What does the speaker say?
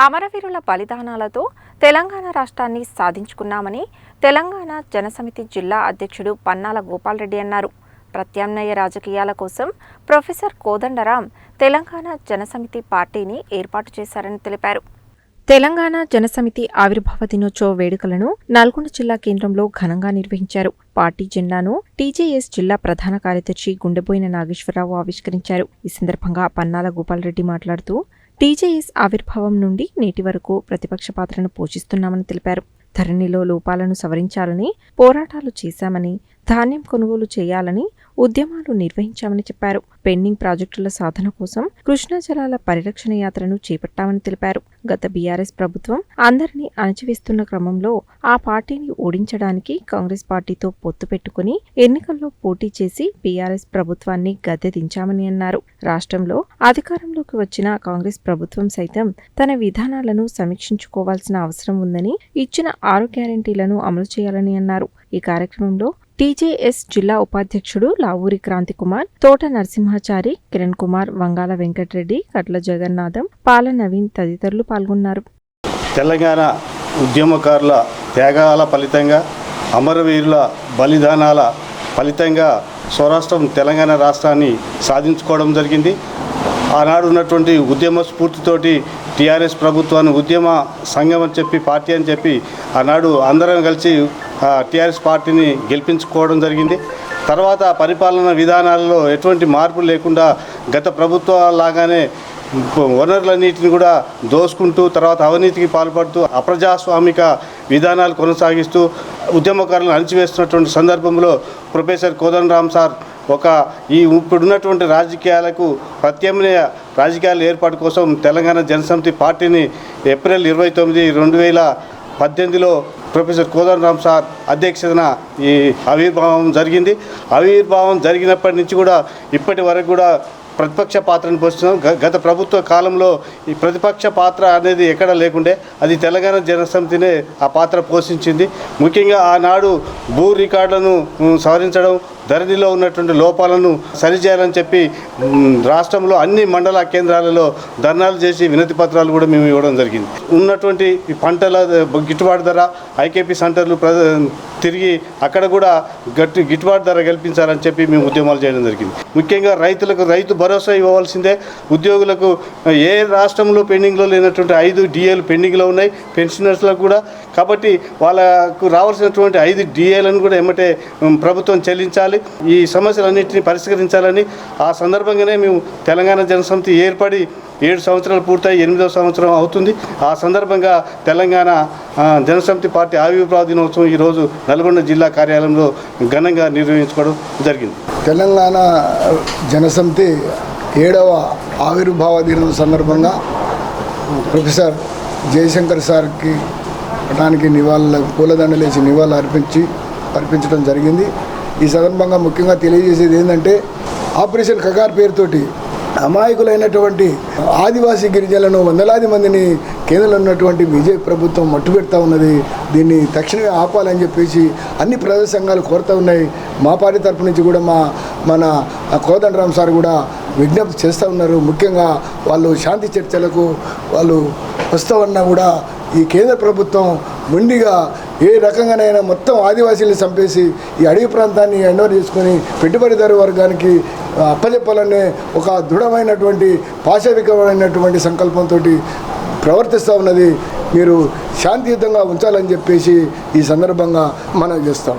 అమరవీరుల బలిదానాలతో తెలంగాణ రాష్ట్రాన్ని సాధించుకున్నామని తెలంగాణ జనసమితి జిల్లా అధ్యక్షుడు పన్నాల గోపాల్రెడ్డి అన్నారు. ప్రత్యామ్నాయ రాజకీయాల కోసం ప్రొఫెసర్ కోదండరాం తెలంగాణ జనసమితి పార్టీని ఏర్పాటు చేశారని తెలిపారు. తెలంగాణ జనసమితి ఆవిర్భావ దినోత్సవ వేడుకలను నల్గొండ జిల్లా కేంద్రంలో ఘనంగా నిర్వహించారు. పార్టీ జెండాను టీజేఎస్ జిల్లా ప్రధాన కార్యదర్శి గుండెబోయిన నాగేశ్వరరావు ఆవిష్కరించారు. ఈ సందర్భంగా పన్నాల గోపాల్రెడ్డి మాట్లాడుతూ టీజేఎస్ ఆవిర్భావం నుండి నేటి వరకు ప్రతిపక్ష పాత్రను పోషిస్తున్నామని తెలిపారు. ధరణిలో లోపాలను సవరించాలని పోరాటాలు చేశామని, ధాన్యం కొనుగోలు చేయాలని ఉద్యమాలు నిర్వహించామని చెప్పారు. పెండింగ్ ప్రాజెక్టుల సాధన కోసం కృష్ణా జలాల పరిరక్షణ యాత్రను చేపట్టామని తెలిపారు. గత బీఆర్ఎస్ ప్రభుత్వం అందరినీ అణచివేస్తున్న క్రమంలో ఆ పార్టీని ఓడించడానికి కాంగ్రెస్ పార్టీతో పొత్తు పెట్టుకుని ఎన్నికల్లో పోటీ చేసి బీఆర్ఎస్ ప్రభుత్వాన్ని గద్దెదించామని అన్నారు. రాష్ట్రంలో అధికారంలోకి వచ్చిన కాంగ్రెస్ ప్రభుత్వం సైతం తన విధానాలను సమీక్షించుకోవాల్సిన అవసరం ఉందని, ఇచ్చిన 6 గ్యారెంటీలను అమలు చేయాలని అన్నారు. ఈ కార్యక్రమంలో టీజేఎస్ జిల్లా ఉపాధ్యక్షుడు లావూరి క్రాంతికుమార్, తోట నరసింహాచారి, కిరణ్ కుమార్, వంగాల వెంకటరెడ్డి, కట్ల జగన్నాథం, పాల నవీన్ తదితరులు పాల్గొన్నారు. తెలంగాణ ఉద్యమకారుల త్యాగాల ఫలితంగా, అమరవీరుల బలిదానాల ఫలితంగా స్వరాష్ట్రం తెలంగాణ రాష్ట్రాన్ని సాధించుకోవడం జరిగింది. ఆనాడు ఉన్నటువంటి ఉద్యమ స్ఫూర్తితోటి టీఆర్ఎస్ ప్రభుత్వాన్ని ఉద్యమ సంఘం అని చెప్పి, పార్టీ అని చెప్పి ఆనాడు అందరం కలిసి టీఆర్ఎస్ పార్టీని గెలిపించుకోవడం జరిగింది. తర్వాత పరిపాలన విధానాలలో ఎటువంటి మార్పు లేకుండా గత ప్రభుత్వాలాగానే వనరులన్నింటిని కూడా దోసుకుంటూ, తర్వాత అవినీతికి పాల్పడుతూ, అప్రజాస్వామిక విధానాలు కొనసాగిస్తూ ఉద్యమకారులను అణిచివేస్తున్నటువంటి సందర్భంలో ప్రొఫెసర్ కోదండరాం సార్ ఇప్పుడున్నటువంటి రాజకీయాలకు ప్రత్యామ్నాయ రాజకీయాల ఏర్పాటు కోసం తెలంగాణ జనసమితి పార్టీని ఏప్రిల్ 29, 2018లో ప్రొఫెసర్ కోదండరాం సార్ అధ్యక్షతన ఈ ఆవిర్భావం జరిగింది. ఆవిర్భావం జరిగినప్పటి నుంచి కూడా ఇప్పటి వరకు కూడా ప్రతిపక్ష పాత్రను పోషిస్తున్నాం. గత ప్రభుత్వ కాలంలో ఈ ప్రతిపక్ష పాత్ర అనేది ఎక్కడ లేకుండే, అది తెలంగాణ జనసమితినే ఆ పాత్ర పోషించింది. ముఖ్యంగా ఆనాడు భూ రికార్డులను సవరించడం, ధరణిలో ఉన్నటువంటి లోపాలను సరిచేయాలని చెప్పి రాష్ట్రంలో అన్ని మండల కేంద్రాలలో ధర్నాలు చేసి వినతి పత్రాలు కూడా మేము ఇవ్వడం జరిగింది. ఉన్నటువంటి పంటల గిట్టుబాటు ధర, ఐకేపీ సెంటర్లు తిరిగి అక్కడ కూడా గిట్టుబాటు ధర కల్పించాలని చెప్పి మేము ఉద్యమాలు చేయడం జరిగింది. ముఖ్యంగా రైతులకు రైతు భరోసా ఇవ్వవలసిందే. ఉద్యోగులకు ఏ రాష్ట్రంలో పెండింగ్లో లేనటువంటి 5 డిఏలు పెండింగ్లో ఉన్నాయి పెన్షనర్స్లకు కూడా. కాబట్టి వాళ్ళకు రావాల్సినటువంటి 5 డిఏలను కూడా ఎమ్మటే ప్రభుత్వం చెల్లించాలి. ఈ సమస్యలన్నింటినీ పరిష్కరించాలని ఆ సందర్భంగానే మేము తెలంగాణ జనసమితి ఏర్పడి 7 సంవత్సరాలు పూర్తయి 8వ సంవత్సరం అవుతుంది. ఆ సందర్భంగా తెలంగాణ జనసమితి పార్టీ ఆవిర్భావ దినోత్సవం ఈరోజు నల్గొండ జిల్లా కార్యాలయంలో ఘనంగా నిర్వహించుకోవడం జరిగింది. తెలంగాణ జనసమితి 7వ ఆవిర్భావ దినం సందర్భంగా ప్రొఫెసర్ జయశంకర్ సార్కి పటానికి పూలదండలేసి నివాళులు అర్పించడం జరిగింది. ఈ సందర్భంగా ముఖ్యంగా తెలియజేసేది ఏంటంటే, ఆపరేషన్ కగార్ పేరుతోటి అమాయకులైనటువంటి ఆదివాసీ గిరిజనులను వందలాది మందిని కేంద్రంలో ఉన్నటువంటి బీజేపీ ప్రభుత్వం మట్టుపెడతా ఉన్నది. దీన్ని తక్షణమే ఆపాలని చెప్పేసి అన్ని ప్రజా సంఘాలు కోరుతూ ఉన్నాయి. మా పార్టీ తరపు నుంచి కూడా మన కోదండరాం సార్ కూడా విజ్ఞప్తి చేస్తూ ఉన్నారు. ముఖ్యంగా వాళ్ళు శాంతి చర్చలకు వాళ్ళు వస్తూ ఉన్నా కూడా ఈ కేంద్ర ప్రభుత్వం మొండిగా ఏ రకంగానైనా మొత్తం ఆదివాసీలను చంపేసి ఈ అడవి ప్రాంతాన్ని ఎండోర్ చేసుకొని పెట్టుబడిదారు వర్గానికి అప్పచెప్పాలనే ఒక దృఢమైనటువంటి పాశవికమైనటువంటి సంకల్పంతో ప్రవర్తిస్తూ ఉన్నది. మీరు శాంతియుతంగా ఉంచాలని చెప్పేసి ఈ సందర్భంగా మనం చేస్తాం.